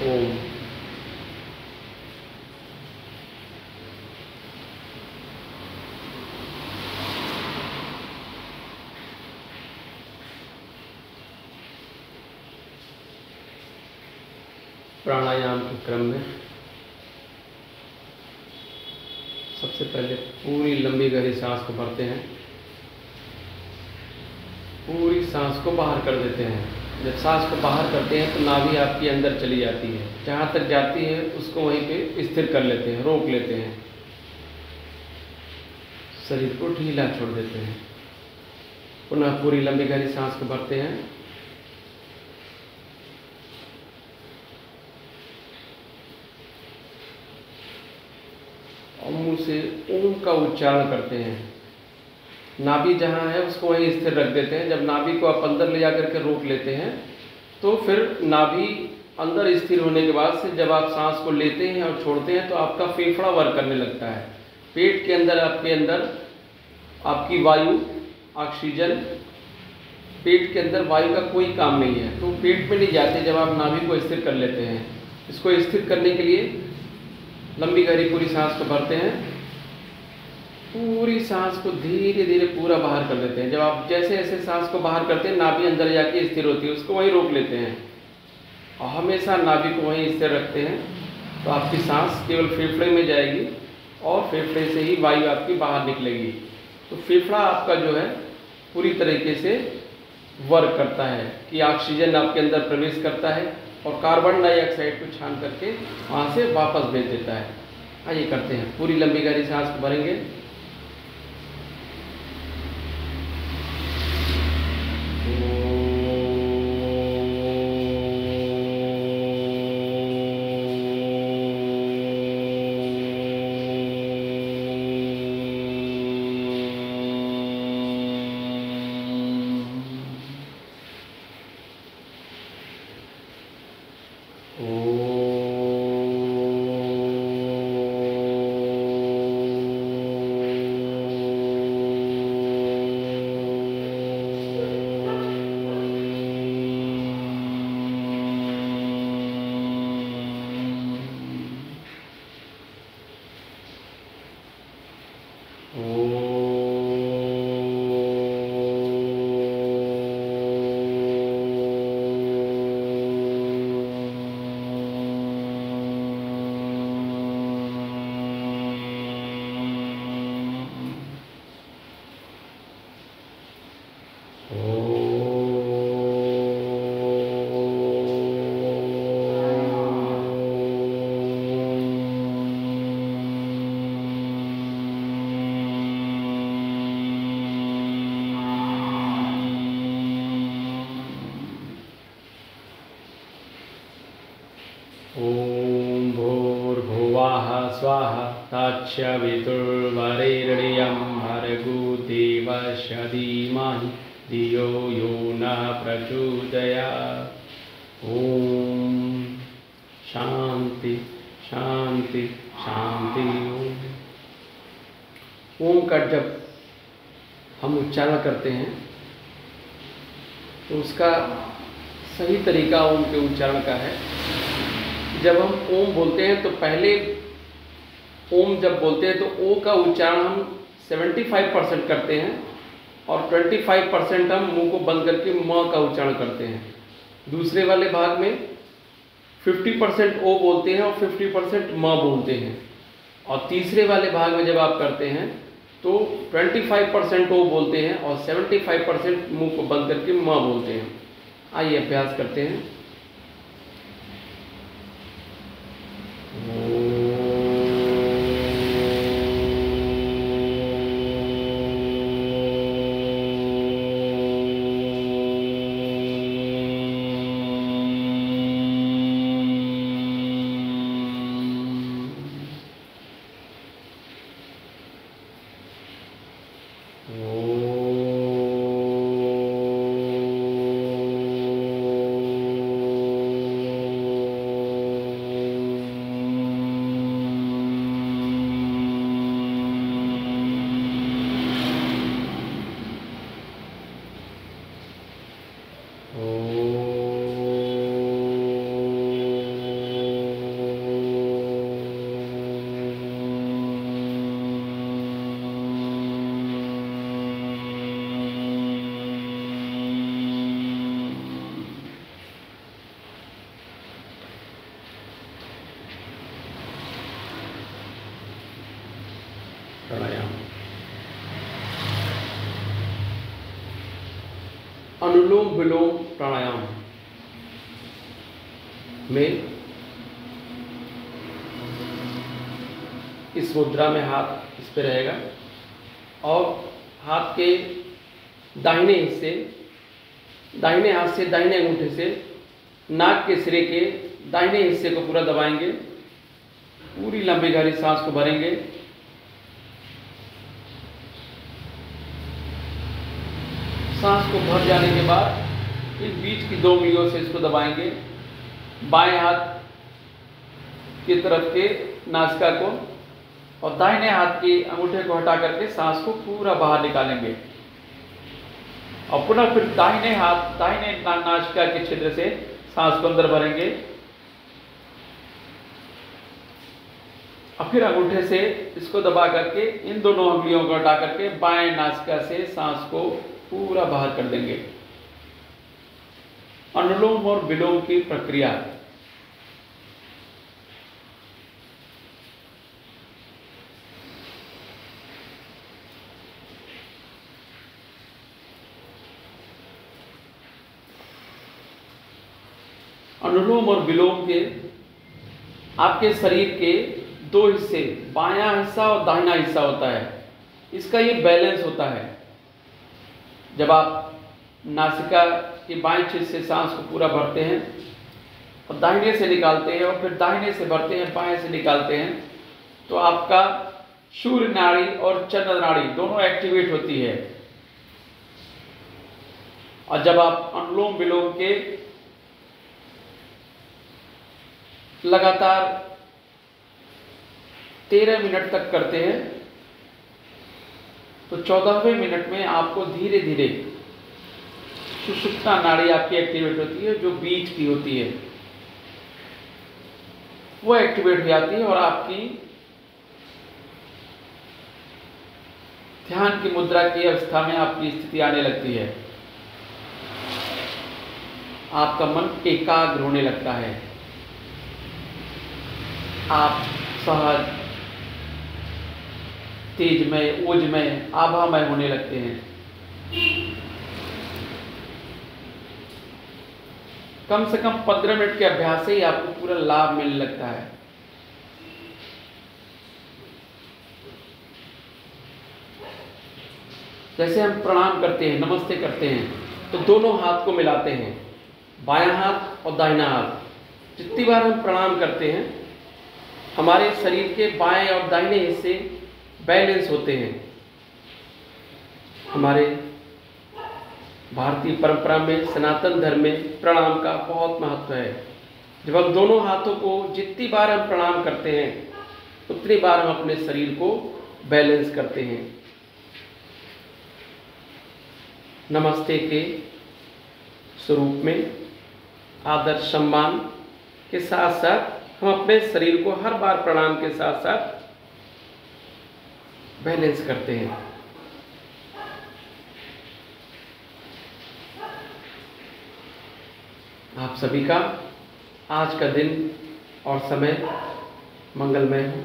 ओम। प्राणायाम के क्रम में सबसे पहले पूरी लंबी गहरी सांस को भरते हैं, पूरी सांस को बाहर कर देते हैं। जब सांस को बाहर करते हैं तो नाभि आपकी अंदर चली जाती है, जहाँ तक जाती है उसको वहीं पे स्थिर कर लेते हैं, रोक लेते हैं, शरीर को ढीला छोड़ देते हैं। पुनः पूरी लंबी गहरी सांस को भरते हैं, और मुंह से ओम का उच्चारण करते हैं। नाभि जहाँ है उसको वहीं स्थिर रख देते हैं। जब नाभि को आप अंदर ले जाकर के रोक लेते हैं तो फिर नाभि अंदर स्थिर होने के बाद से जब आप सांस को लेते हैं और छोड़ते हैं तो आपका फेफड़ा वर्क करने लगता है। पेट के अंदर आपकी वायु, ऑक्सीजन, पेट के अंदर वायु का कोई काम नहीं है, तो पेट में नहीं जाते जब आप नाभि को स्थिर कर लेते हैं। इसको स्थिर करने के लिए लंबी गहरी पूरी सांस को भरते हैं, पूरी सांस को धीरे धीरे पूरा बाहर कर देते हैं। जब आप जैसे जैसे सांस को बाहर करते हैं नाभि अंदर जाके स्थिर होती है, उसको वहीं रोक लेते हैं और हमेशा नाभि को वहीं स्थिर रखते हैं। तो आपकी सांस केवल फेफड़े में जाएगी और फेफड़े से ही वायु आपकी बाहर निकलेगी। तो फेफड़ा आपका जो है पूरी तरीके से वर्क करता है कि ऑक्सीजन आपके अंदर प्रवेश करता है और कार्बन डाइऑक्साइड को छान करके वहाँ से वापस भेज देता है। आइए करते हैं, पूरी लंबी गहरी सांस को भरेंगे। ओम भूर्भुवः स्वाहा तत्सवितुर्वरेण्यं भर्गो देवस्य धीमहि धियो यो नः प्रचोदयात्। ओम शांति शांति शांति। ओम का जब हम उच्चारण करते हैं तो उसका सही तरीका ओम के उच्चारण का है। जब हम ओम बोलते हैं तो पहले ओम जब बोलते हैं तो ओ का उच्चारण हम 75% करते हैं और 25% हम मुंह को बंद करके म का उच्चारण करते हैं। दूसरे वाले भाग में 50% ओ बोलते हैं और 50% म बोलते हैं। और तीसरे वाले भाग में जब आप करते हैं तो 25% ओ बोलते हैं और 75% मुंह को बंद करके म बोलते हैं। आइए अभ्यास करते हैं। अनुलोम विलोम प्राणायाम में इस मुद्रा में हाथ इस पे रहेगा और हाथ के दाहिने हिस्से, दाहिने हाथ से दाहिने अंगूठे से नाक के सिरे के दाहिने हिस्से को पूरा दबाएंगे, पूरी लंबी गहरी सांस को भरेंगे। सांस को भर जाने के बाद इन बीच की 2 उंगलियों से इसको दबाएंगे, बाएं हाथ की तरफ के नासिका को और दाहिने हाथ के अंगूठे को हटा करके सांस को पूरा बाहर निकालेंगे और पुनः फिर दाहिने हाथ दाहिने नासिका के छिद्र से सांस को अंदर भरेंगे और फिर अंगूठे से इसको दबा करके इन दोनों उंगलियों को हटा करके बाएं नासिका से सांस को पूरा बाहर कर देंगे। अनुलोम और विलोम की प्रक्रिया। अनुलोम और विलोम के आपके शरीर के 2 हिस्से, बायां हिस्सा और दाहिना हिस्सा होता है। इसका ये बैलेंस होता है। जब आप नासिका के बाएं छिद्र से सांस को पूरा भरते हैं और दाहिने से निकालते हैं और फिर दाहिने से भरते हैं, बाएं से निकालते हैं, तो आपका सूर्य नाड़ी और चंद्र नाड़ी दोनों एक्टिवेट होती है। और जब आप अनुलोम विलोम के लगातार 13 मिनट तक करते हैं तो 14वें मिनट में आपको धीरे धीरे सुषुप्ता नाड़ी आपकी एक्टिवेट होती है, जो बीच की होती है वो एक्टिवेट हो जाती है और आपकी ध्यान की मुद्रा की अवस्था में आपकी स्थिति आने लगती है। आपका मन एकाग्र होने लगता है, आप सहज, तेजमय, ओजमय, आभामय होने लगते हैं। कम से कम 15 मिनट के अभ्यास से ही आपको पूरा लाभ मिलने लगता है। जैसे हम प्रणाम करते हैं, नमस्ते करते हैं, तो दोनों हाथ को मिलाते हैं, बायां हाथ और दाहिना हाथ। जितनी बार हम प्रणाम करते हैं हमारे शरीर के बाएं और दाहिने हिस्से बैलेंस होते हैं। हमारे भारतीय परंपरा में, सनातन धर्म में प्रणाम का बहुत महत्व है। जब हम दोनों हाथों को जितनी बार हम प्रणाम करते हैं उतनी बार हम अपने शरीर को बैलेंस करते हैं। नमस्ते के स्वरूप में आदर सम्मान के साथ साथ हम अपने शरीर को हर बार प्रणाम के साथ साथ बैलेंस करते हैं। आप सभी का आज का दिन और समय मंगलमय हो।